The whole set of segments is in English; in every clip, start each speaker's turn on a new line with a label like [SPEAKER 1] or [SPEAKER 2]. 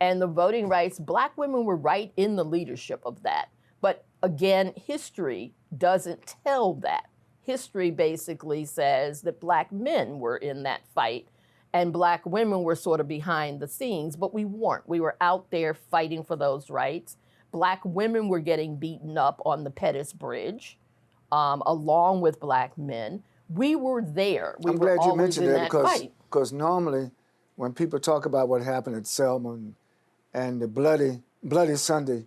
[SPEAKER 1] And the voting rights, Black women were right in the leadership of that. But again, history doesn't tell that. History basically says that Black men were in that fight and Black women were sort of behind the scenes, but we weren't. We were out there fighting for those rights. Black women were getting beaten up on the Pettus Bridge, along with Black men. We were there. We
[SPEAKER 2] I'm
[SPEAKER 1] were
[SPEAKER 2] glad you
[SPEAKER 1] always
[SPEAKER 2] mentioned
[SPEAKER 1] in
[SPEAKER 2] that
[SPEAKER 1] that fight.
[SPEAKER 2] because normally when people talk about what happened at Selma and the bloody Sunday,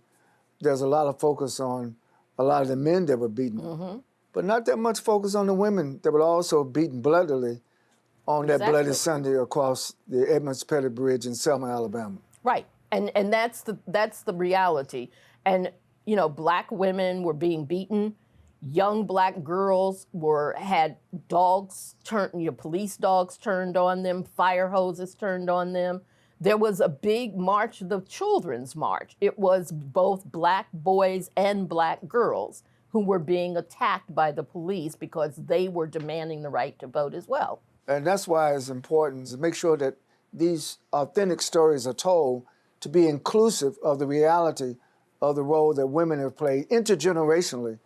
[SPEAKER 2] there's a lot of focus on a lot of the men that were beaten, but not that much focus on the women that were also beaten bloodily on that bloody Sunday across the Edmonds Pettus Bridge in Selma, Alabama.
[SPEAKER 1] Right, and that's the reality. And you know, Black women were being beaten. Young Black girls had dogs police dogs turned on them, fire hoses turned on them. There was a big march, the Children's March. It was both Black boys and Black girls who were being attacked by the police because they were demanding the right to vote as well.
[SPEAKER 2] And that's why it's important to make sure that these authentic stories are told to be inclusive of the reality of the role that women have played intergenerationally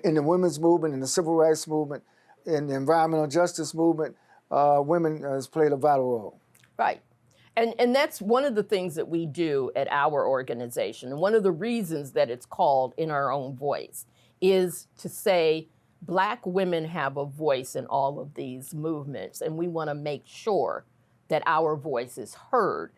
[SPEAKER 2] in the women's movement, in the civil rights movement, in the environmental justice movement. Women has played a vital role.
[SPEAKER 1] Right. And that's one of the things that we do at our organization. And one of the reasons that it's called In Our Own Voice is to say Black women have a voice in all of these movements. And we want to make sure that our voice is heard.